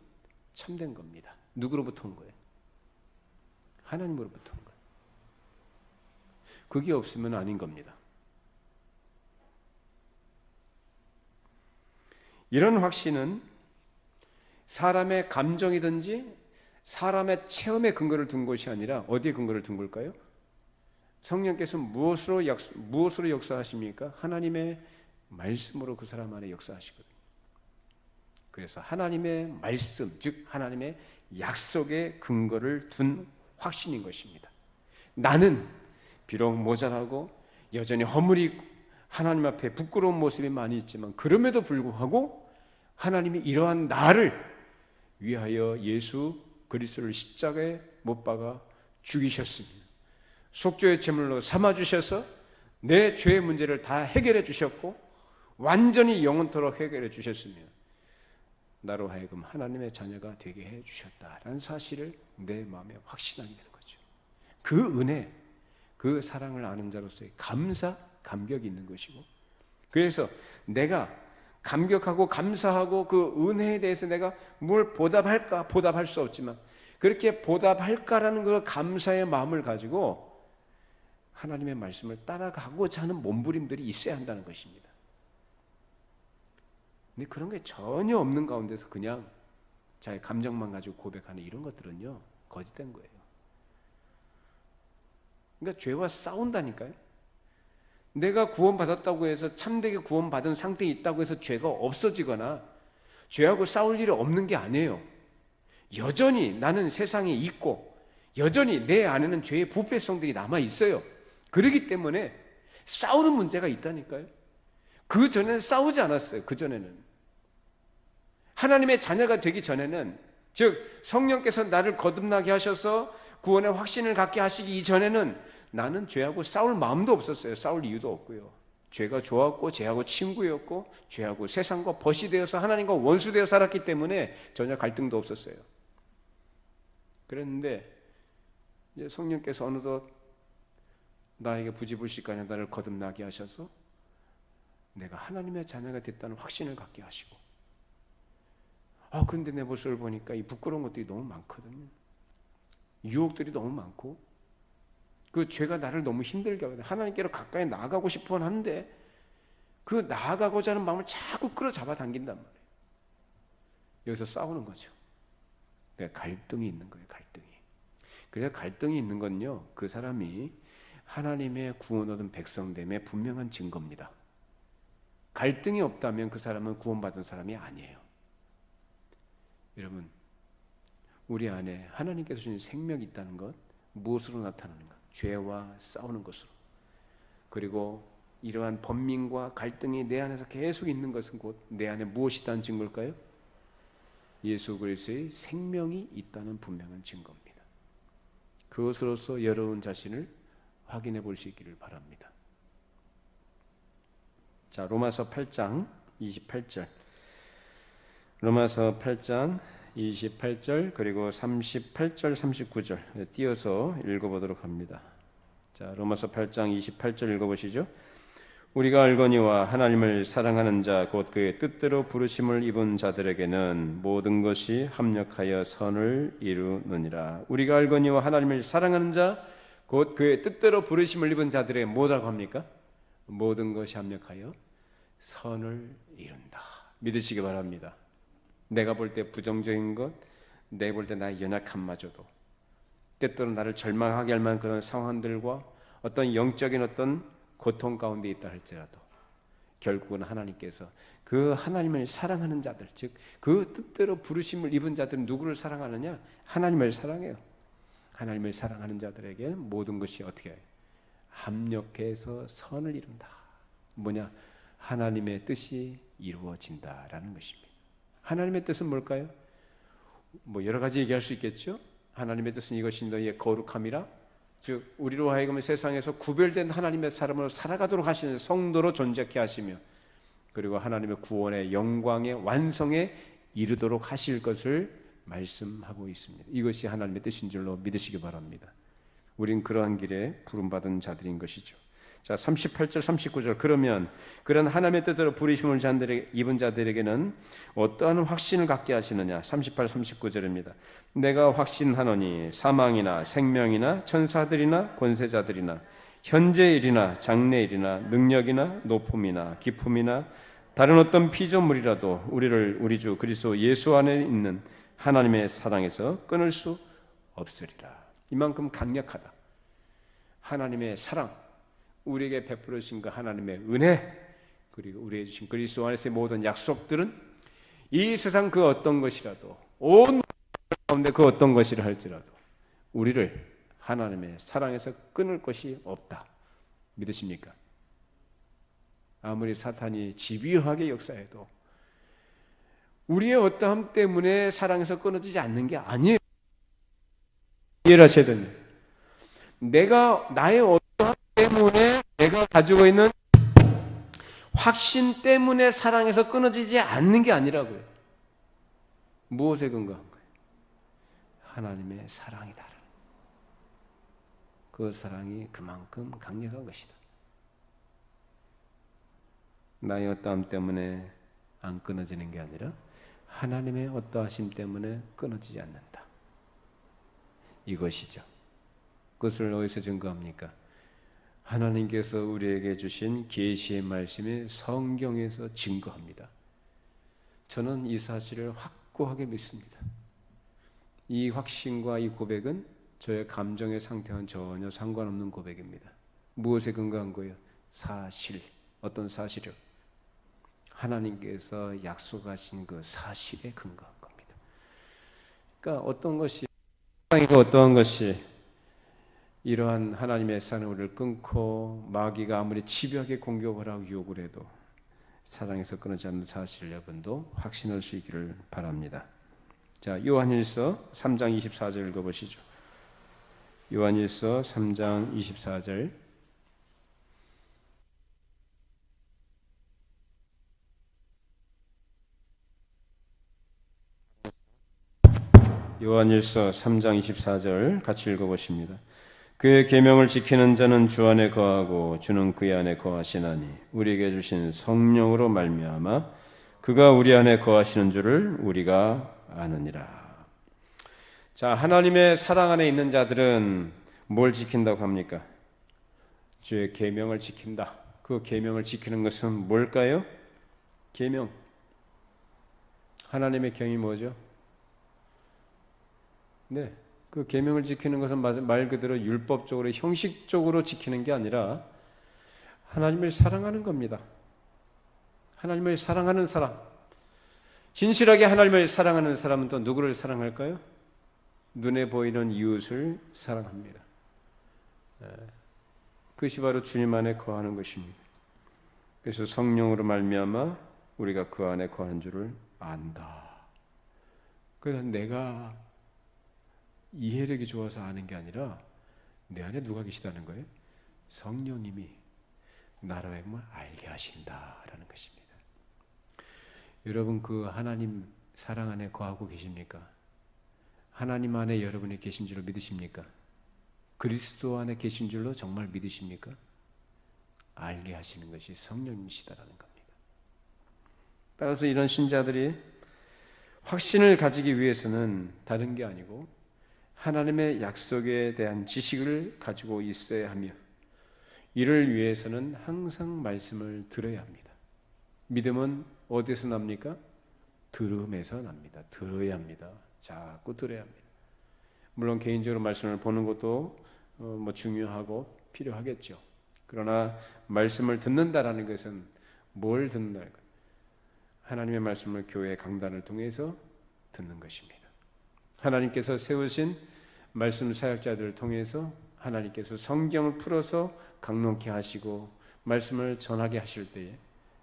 참된 겁니다. 누구로부터 온 거예요? 하나님으로부터 온 거예요. 그게 없으면 아닌 겁니다. 이런 확신은 사람의 감정이든지 사람의 체험에 근거를 둔 것이 아니라 어디에 근거를 둔 걸까요? 성령께서 무엇으로 역사하십니까? 하나님의 말씀으로 그 사람 안에 역사하시거든요. 그래서 하나님의 말씀, 즉 하나님의 약속에 근거를 둔 확신인 것입니다. 나는 비록 모자라고 여전히 허물이 있고 하나님 앞에 부끄러운 모습이 많이 있지만 그럼에도 불구하고 하나님이 이러한 나를 위하여 예수 그리스도를 십자가에 못 박아 죽이셨습니다. 속죄의 제물로 삼아주셔서 내 죄의 문제를 다 해결해 주셨고 완전히 영원토록 해결해 주셨으며 나로 하여금 하나님의 자녀가 되게 해 주셨다라는 사실을 내 마음에 확신하게 되는 거죠. 그 은혜, 그 사랑을 아는 자로서의 감격이 있는 것이고, 그래서 내가 감격하고 감사하고 그 은혜에 대해서 내가 뭘 보답할까? 보답할 수 없지만 그렇게 보답할까라는 그 감사의 마음을 가지고 하나님의 말씀을 따라가고자 하는 몸부림들이 있어야 한다는 것입니다. 근데 그런 게 전혀 없는 가운데서 그냥 자기 감정만 가지고 고백하는 이런 것들은요, 거짓된 거예요. 그러니까 죄와 싸운다니까요. 내가 구원받았다고 해서 참되게 구원받은 상태에 있다고 해서 죄가 없어지거나 죄하고 싸울 일이 없는 게 아니에요. 여전히 나는 세상에 있고 여전히 내 안에는 죄의 부패성들이 남아 있어요. 그렇기 때문에 싸우는 문제가 있다니까요. 그 전에는 싸우지 않았어요. 그 전에는 하나님의 자녀가 되기 전에는, 즉 성령께서 나를 거듭나게 하셔서 구원의 확신을 갖게 하시기 이전에는 나는 죄하고 싸울 마음도 없었어요. 싸울 이유도 없고요. 죄가 좋았고 죄하고 친구였고 죄하고 세상과 벗이 되어서 하나님과 원수되어 살았기 때문에 전혀 갈등도 없었어요. 그랬는데 이제 성령께서 어느덧 나에게 부지불식간에 나를 거듭나게 하셔서 내가 하나님의 자녀가 됐다는 확신을 갖게 하시고, 그런데 내 모습을 보니까 이 부끄러운 것들이 너무 많거든요. 유혹들이 너무 많고 그 죄가 나를 너무 힘들게 하거든요. 하나님께로 가까이 나아가고 싶어 하는데 그 나아가고자 하는 마음을 자꾸 끌어잡아 당긴단 말이에요. 여기서 싸우는 거죠. 갈등이 있는 거예요. 갈등이. 그래서 갈등이 있는 건요, 그 사람이 하나님의 구원 얻은 백성됨의 분명한 증거입니다. 갈등이 없다면 그 사람은 구원받은 사람이 아니에요. 여러분, 우리 안에 하나님께서 주신 생명이 있다는 것, 무엇으로 나타나는가? 죄와 싸우는 것으로. 그리고 이러한 번민과 갈등이 내 안에서 계속 있는 것은 곧 내 안에 무엇이 있다는 증거일까요? 예수 그리스도의 생명이 있다는 분명한 증거입니다. 그것으로서 여러분 자신을 확인해 볼 수 있기를 바랍니다. 자, 로마서 8장 28절. 로마서 8장 28절 그리고 38절 39절 띄어서 읽어보도록 합니다. 자, 로마서 8장 28절 읽어보시죠. 우리가 알거니와 하나님을 사랑하는 자 곧 그의 뜻대로 부르심을 입은 자들에게는 모든 것이 합력하여 선을 이루느니라. 우리가 알거니와 하나님을 사랑하는 자 곧 그의 뜻대로 부르심을 입은 자들에게 뭐라고 합니까? 모든 것이 합력하여 선을 이룬다. 믿으시기 바랍니다. 내가 볼 때 부정적인 것, 내가 볼 때 나의 연약함마저도, 때때로 나를 절망하게 할 만한 그런 상황들과 어떤 영적인 어떤 고통 가운데 있다 할지라도 결국은 하나님께서 그 하나님을 사랑하는 자들, 즉 그 뜻대로 부르심을 입은 자들은 누구를 사랑하느냐? 하나님을 사랑해요. 하나님을 사랑하는 자들에게 모든 것이 어떻게 해요? 합력해서 선을 이룬다. 뭐냐? 하나님의 뜻이 이루어진다라는 것입니다. 하나님의 뜻은 뭘까요? 뭐 여러 가지 얘기할 수 있겠죠. 하나님의 뜻은 이것이 너희의 거룩함이라, 즉 우리로 하여금 세상에서 구별된 하나님의 사람으로 살아가도록 하시는 성도로 존재케 하시며, 그리고 하나님의 구원의 영광의 완성에 이르도록 하실 것을 말씀하고 있습니다. 이것이 하나님의 뜻인 줄로 믿으시기 바랍니다. 우린 그러한 길에 부름받은 자들인 것이죠. 자, 38절 39절. 그러면 그런 하나님의 뜻대로 부르심을 입은 자들에게는 어떠한 확신을 갖게 하시느냐? 38, 39절입니다. 내가 확신하노니 사망이나 생명이나 천사들이나 권세자들이나 현재일이나 장래일이나 능력이나 높음이나 기품이나 다른 어떤 피조물이라도 우리를 우리 주 그리스도 예수 안에 있는 하나님의 사랑에서 끊을 수 없으리라. 이만큼 강력하다. 하나님의 사랑, 우리에게 베풀으신 그 하나님의 은혜, 그리고 우리에게 주신 그리스도 안에서의 모든 약속들은 이 세상 그 어떤 것이라도, 온 가운데 그 어떤 것이라 할지라도 우리를 하나님의 사랑에서 끊을 것이 없다. 믿으십니까? 아무리 사탄이 집요하게 역사해도 우리의 어떠함 때문에 사랑에서 끊어지지 않는 게 아니에요. 이해를 하셔야 됩니다. 내가 나의 어떠함 때문에, 내가 가지고 있는 확신 때문에 사랑에서 끊어지지 않는 게 아니라고요. 무엇에 근거한 거예요? 하나님의 사랑이다. 그 사랑이 그만큼 강력한 것이다. 나의 어떠함 때문에 안 끊어지는 게 아니라 하나님의 어떠하심 때문에 끊어지지 않는다. 이것이죠. 그것을 어디서 증거합니까? 하나님께서 우리에게 주신 계시의 말씀이 성경에서 증거합니다. 저는 이 사실을 확고하게 믿습니다. 이 확신과 이 고백은 저의 감정의 상태와는 전혀 상관없는 고백입니다. 무엇에 근거한 거예요? 사실. 어떤 사실이요? 하나님께서 약속하신 그 사실에 근거한 겁니다. 그러니까 어떤 것이, 어떠한 것이 이러한 하나님의 사랑을 우리를 끊고 마귀가 아무리 집요하게 공격을 하고 유혹을 해도 사랑에서 끊어지지 않는 사실을 여러분도 확신할 수 있기를 바랍니다. 자, 요한일서 3장 24절 읽어보시죠. 요한일서 3장 24절. 요한일서 3장 24절 같이 읽어보십니다. 그의 계명을 지키는 자는 주 안에 거하고 주는 그의 안에 거하시나니 우리에게 주신 성령으로 말미암아 그가 우리 안에 거하시는 줄을 우리가 아느니라. 자, 하나님의 사랑 안에 있는 자들은 뭘 지킨다고 합니까? 주의 계명을 지킨다. 그 계명을 지키는 것은 뭘까요? 계명. 하나님의 경이 뭐죠? 네, 그 계명을 지키는 것은 말 그대로 율법적으로 형식적으로 지키는 게 아니라 하나님을 사랑하는 겁니다. 하나님을 사랑하는 사람, 진실하게 하나님을 사랑하는 사람은 또 누구를 사랑할까요? 눈에 보이는 이웃을 사랑합니다. 그것이 바로 주님 안에 거하는 것입니다. 그래서 성령으로 말미암아 우리가 그 안에 거하는 줄을 안다. 그래서 내가 이해력이 좋아서 아는 게 아니라 내 안에 누가 계시다는 거예요? 성령님이 나로 하여금 알게 하신다라는 것입니다. 여러분, 그 하나님 사랑 안에 거하고 계십니까? 하나님 안에 여러분이 계신 줄로 믿으십니까? 그리스도 안에 계신 줄로 정말 믿으십니까? 알게 하시는 것이 성령님이시다라는 겁니다. 따라서 이런 신자들이 확신을 가지기 위해서는 다른 게 아니고 하나님의 약속에 대한 지식을 가지고 있어야 하며, 이를 위해서는 항상 말씀을 들어야 합니다. 믿음은 어디서 납니까? 들음에서 납니다. 들어야 합니다. 자꾸 들어야 합니다. 물론 개인적으로 말씀을 보는 것도 중요하고 필요하겠죠. 그러나 말씀을 듣는다라는 것은 뭘 듣는다는 것? 하나님의 말씀을 교회 강단을 통해서 듣는 것입니다. 하나님께서 세우신 말씀 사역자들을 통해서 하나님께서 성경을 풀어서 강론케 하시고 말씀을 전하게 하실 때에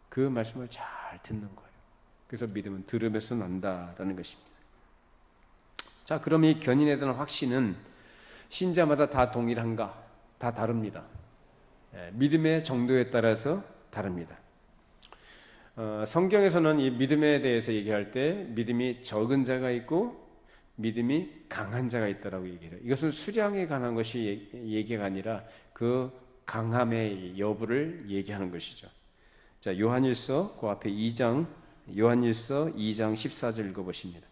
그 말씀을 잘 듣는 거예요. 그래서 믿음은 들음에서 난다라는 것입니다. 자, 그럼 이 견인에 대한 확신은 신자마다 다 동일한가? 다 다릅니다. 믿음의 정도에 따라서 다릅니다. 성경에서는 이 믿음에 대해서 얘기할 때 믿음이 적은 자가 있고 믿음이 강한 자가 있다라고 얘기해요. 이것은 수량에 관한 것이 얘기가 아니라 그 강함의 여부를 얘기하는 것이죠. 자, 요한일서 그 앞에 2장, 요한일서 2장 14절 읽어보십니다.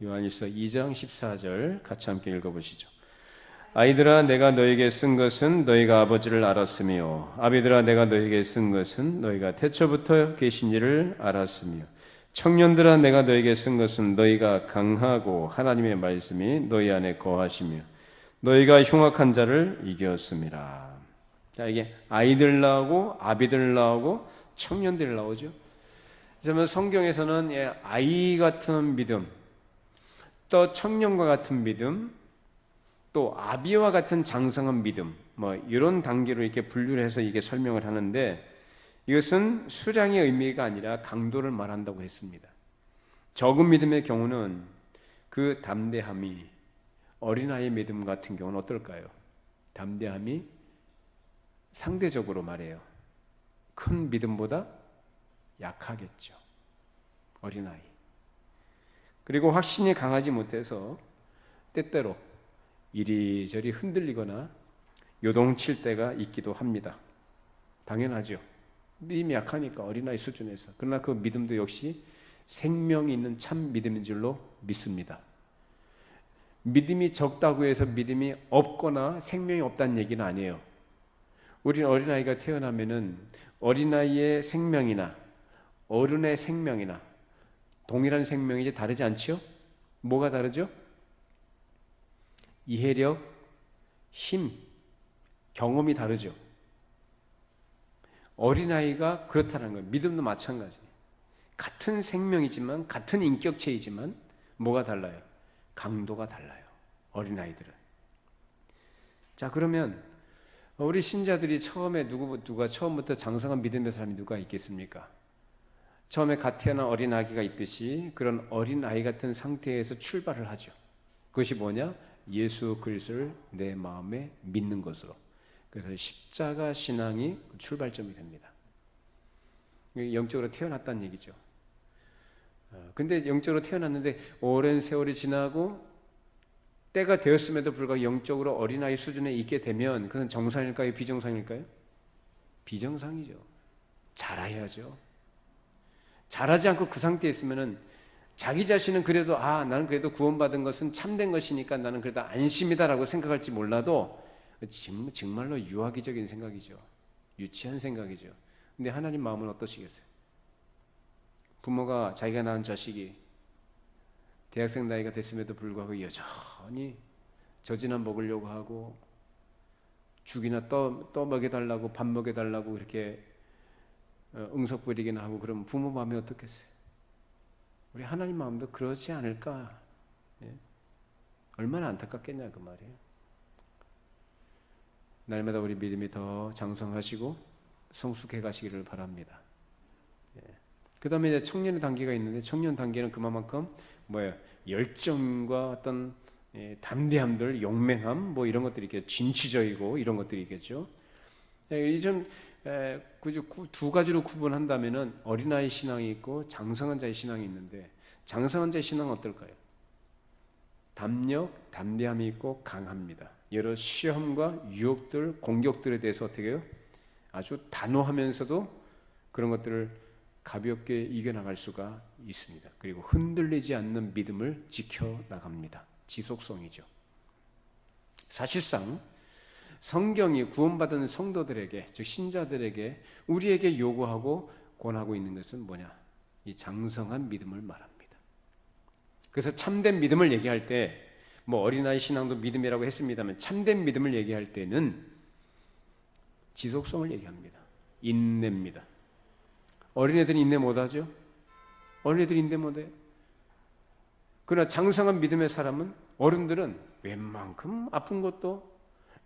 요한일서 2장 14절 같이 함께 읽어보시죠. 아이들아, 내가 너에게 쓴 것은 너희가 아버지를 알았으며 아비들아, 내가 너에게 쓴 것은 너희가 태초부터 계신 이를 알았으며 청년들아, 내가 너에게 쓴 것은 너희가 강하고 하나님의 말씀이 너희 안에 거하시며 너희가 흉악한 자를 이겼음이라. 자, 이게 아이들 나오고 아비들 나오고 청년들 나오죠. 그래서 성경에서는 아이 같은 믿음, 또 청년과 같은 믿음, 또 아비와 같은 장성한 믿음, 이런 단계로 이렇게 분류를 해서 이게 설명을 하는데 이것은 수량의 의미가 아니라 강도를 말한다고 했습니다. 적은 믿음의 경우는 그 담대함이 어린아이의 믿음 같은 경우는 어떨까요? 담대함이 상대적으로 말해요. 큰 믿음보다 약하겠죠. 어린아이. 그리고 확신이 강하지 못해서 때때로 이리저리 흔들리거나 요동칠 때가 있기도 합니다. 당연하죠. 믿음이 약하니까 어린아이 수준에서. 그러나 그 믿음도 역시 생명이 있는 참 믿음인 줄로 믿습니다. 믿음이 적다고 해서 믿음이 없거나 생명이 없다는 얘기는 아니에요. 우리는 어린아이가 태어나면은 어린아이의 생명이나 어른의 생명이나 동일한 생명이지 다르지 않죠? 뭐가 다르죠? 이해력, 힘, 경험이 다르죠. 어린아이가 그렇다는 거예요. 믿음도 마찬가지. 같은 생명이지만 같은 인격체이지만 뭐가 달라요? 강도가 달라요. 어린아이들은. 자, 그러면 우리 신자들이 처음에 누가 처음부터 장성한 믿음의 사람이 누가 있겠습니까? 처음에 갓 태어난 어린아기가 있듯이 그런 어린아이 같은 상태에서 출발을 하죠. 그것이 뭐냐? 예수 그리스도를 내 마음에 믿는 것으로. 그래서 십자가 신앙이 출발점이 됩니다. 영적으로 태어났다는 얘기죠. 근데 영적으로 태어났는데 오랜 세월이 지나고 때가 되었음에도 불구하고 영적으로 어린아이 수준에 있게 되면 그건 정상일까요? 비정상일까요? 비정상이죠. 자라야죠. 자라지 않고 그 상태에 있으면은 자기 자신은 그래도 나는 그래도 구원받은 것은 참된 것이니까 나는 그래도 안심이다라고 생각할지 몰라도 정말로 유아기적인 생각이죠. 유치한 생각이죠. 근데 하나님 마음은 어떠시겠어요? 부모가 자기가 낳은 자식이 대학생 나이가 됐음에도 불구하고 여전히 젖이나 먹으려고 하고 죽이나 떠 먹여달라고 밥 먹여달라고 이렇게 응석부리기나 하고 그러면 부모 마음이 어떻겠어요? 우리 하나님 마음도 그러지 않을까? 예? 얼마나 안타깝겠냐 그 말이에요. 날마다 우리 믿음이 더 장성하시고 성숙해 가시기를 바랍니다. 예. 그 다음에 이제 청년의 단계가 있는데 청년 단계는 그만큼 열정과 어떤 담대함들, 용맹함 이런 것들이 이렇게 진취적이고 이런 것들이 있겠죠. 좀 두 가지로 구분한다면은 어린아이 신앙이 있고 장성한 자의 신앙이 있는데 장성한 자의 신앙은 어떨까요? 담력, 담대함이 있고 강합니다. 여러 시험과 유혹들, 공격들에 대해서 어떻게 해요? 아주 단호하면서도 그런 것들을 가볍게 이겨나갈 수가 있습니다. 그리고 흔들리지 않는 믿음을 지켜나갑니다. 지속성이죠. 사실상 성경이 구원받은 성도들에게, 즉 신자들에게, 우리에게 요구하고 권하고 있는 것은 뭐냐? 이 장성한 믿음을 말합니다. 그래서 참된 믿음을 얘기할 때, 뭐 어린아이 신앙도 믿음이라고 했습니다만, 참된 믿음을 얘기할 때는 지속성을 얘기합니다. 인내입니다. 어린애들은 인내 못하죠? 어린애들이 인내 못해요. 그러나 장성한 믿음의 사람은, 어른들은 웬만큼 아픈 것도,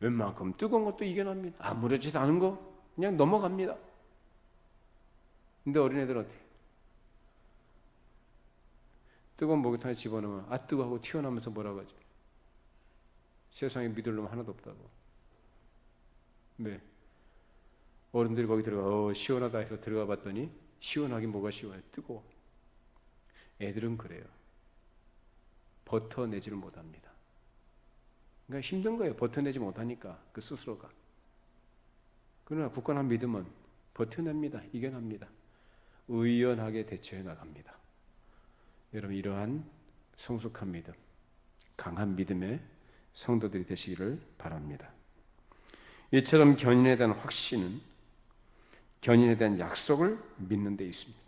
웬만큼 뜨거운 것도 이겨납니다. 아무렇지도 않은 거 그냥 넘어갑니다. 근데 어린애들은 어떻게? 뜨거운 목욕탕에 집어넣으면 아 뜨거 하고 튀어나오면서 뭐라고 하죠? 세상에 믿을 놈 하나도 없다고. 네. 어른들이 거기 들어가 시원하다 해서 들어가 봤더니 시원하긴 뭐가 시원해? 뜨거워. 애들은 그래요. 버텨내지를 못합니다. 그러니까 힘든 거예요. 버텨내지 못하니까 그 스스로가. 그러나 굳건한 믿음은 버텨냅니다. 이겨납니다. 의연하게 대처해 나갑니다. 여러분 이러한 성숙한 믿음, 강한 믿음의 성도들이 되시기를 바랍니다. 이처럼 견인에 대한 확신은 견인에 대한 약속을 믿는 데 있습니다.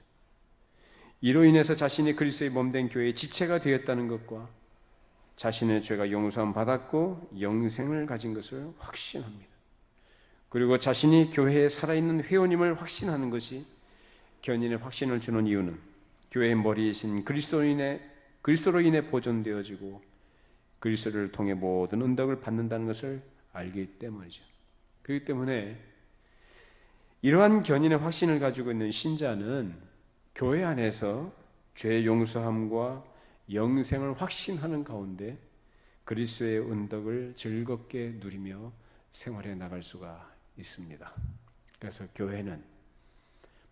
이로 인해서 자신이 그리스도의 몸된 교회의 지체가 되었다는 것과 자신의 죄가 용서함 받았고 영생을 가진 것을 확신합니다. 그리고 자신이 교회에 살아있는 회원임을 확신하는 것이 견인의 확신을 주는 이유는 교회의 머리이신 그리스도로 인해 보존되어지고 그리스도를 통해 모든 은덕을 받는다는 것을 알기 때문이죠. 그렇기 때문에 이러한 견인의 확신을 가지고 있는 신자는 교회 안에서 죄 용서함과 영생을 확신하는 가운데 그리스도의 은덕을 즐겁게 누리며 생활해 나갈 수가 있습니다. 그래서 교회는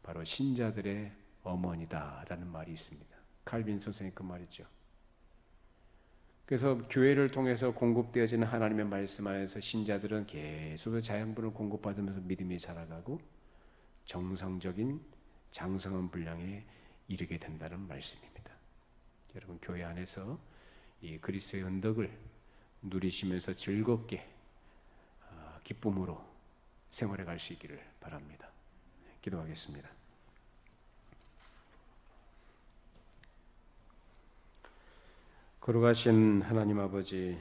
바로 신자들의 어머니다라는 말이 있습니다. 칼빈 선생의 그 말이죠. 그래서 교회를 통해서 공급되어지는 하나님의 말씀 안에서 신자들은 계속 자양분을 공급받으면서 믿음이 자라가고 정상적인 장성한 분량에 이르게 된다는 말씀입니다. 여러분 교회 안에서 이 그리스도의 은덕을 누리시면서 즐겁게 기쁨으로 생활해 갈 수 있기를 바랍니다. 기도하겠습니다. 거룩하신 하나님 아버지,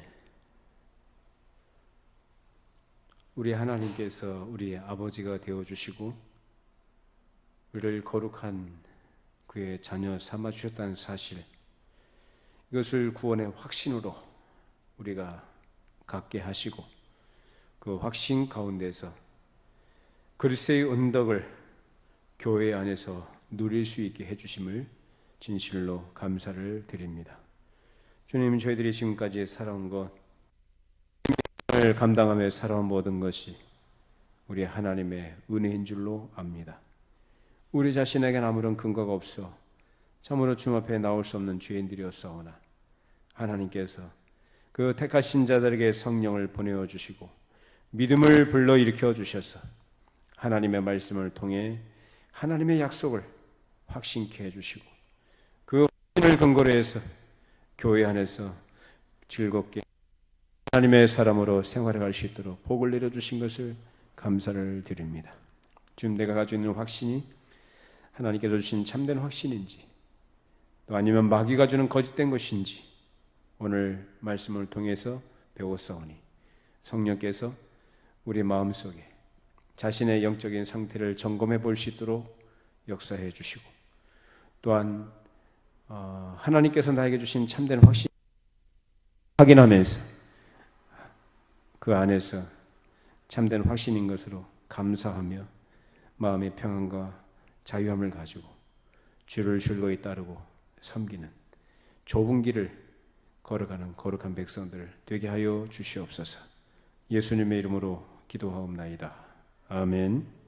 우리 하나님께서 우리 아버지가 되어주시고 우리를 거룩한 그의 자녀 삼아주셨다는 사실, 이것을 구원의 확신으로 우리가 갖게 하시고 그 확신 가운데서 그리스도의 은덕을 교회 안에서 누릴 수 있게 해주심을 진실로 감사를 드립니다. 주님, 저희들이 지금까지 살아온 것, 을 감당하며 살아온 모든 것이 우리 하나님의 은혜인 줄로 압니다. 우리 자신에게는 아무런 근거가 없어 참으로 주 앞에 나올 수 없는 죄인들이었사오나 하나님께서 그 택하신 자들에게 성령을 보내어 주시고 믿음을 불러일으켜 주셔서 하나님의 말씀을 통해 하나님의 약속을 확신케 해주시고 그 확신을 근거로 해서 교회 안에서 즐겁게 하나님의 사람으로 생활해 갈 수 있도록 복을 내려주신 것을 감사를 드립니다. 지금 내가 가지고 있는 확신이 하나님께서 주신 참된 확신인지 또 아니면 마귀가 주는 거짓된 것인지 오늘 말씀을 통해서 배웠사오니 성령께서 우리 마음속에 자신의 영적인 상태를 점검해 볼 수 있도록 역사해 주시고 또한 하나님께서 나에게 주신 참된 확신 확인하면서 그 안에서 참된 확신인 것으로 감사하며 마음의 평안과 자유함을 가지고 주를 즐거이 따르고 섬기는 좁은 길을 걸어가는 거룩한 백성들 되게 하여 주시옵소서. 예수님의 이름으로 기도하옵나이다. 아멘.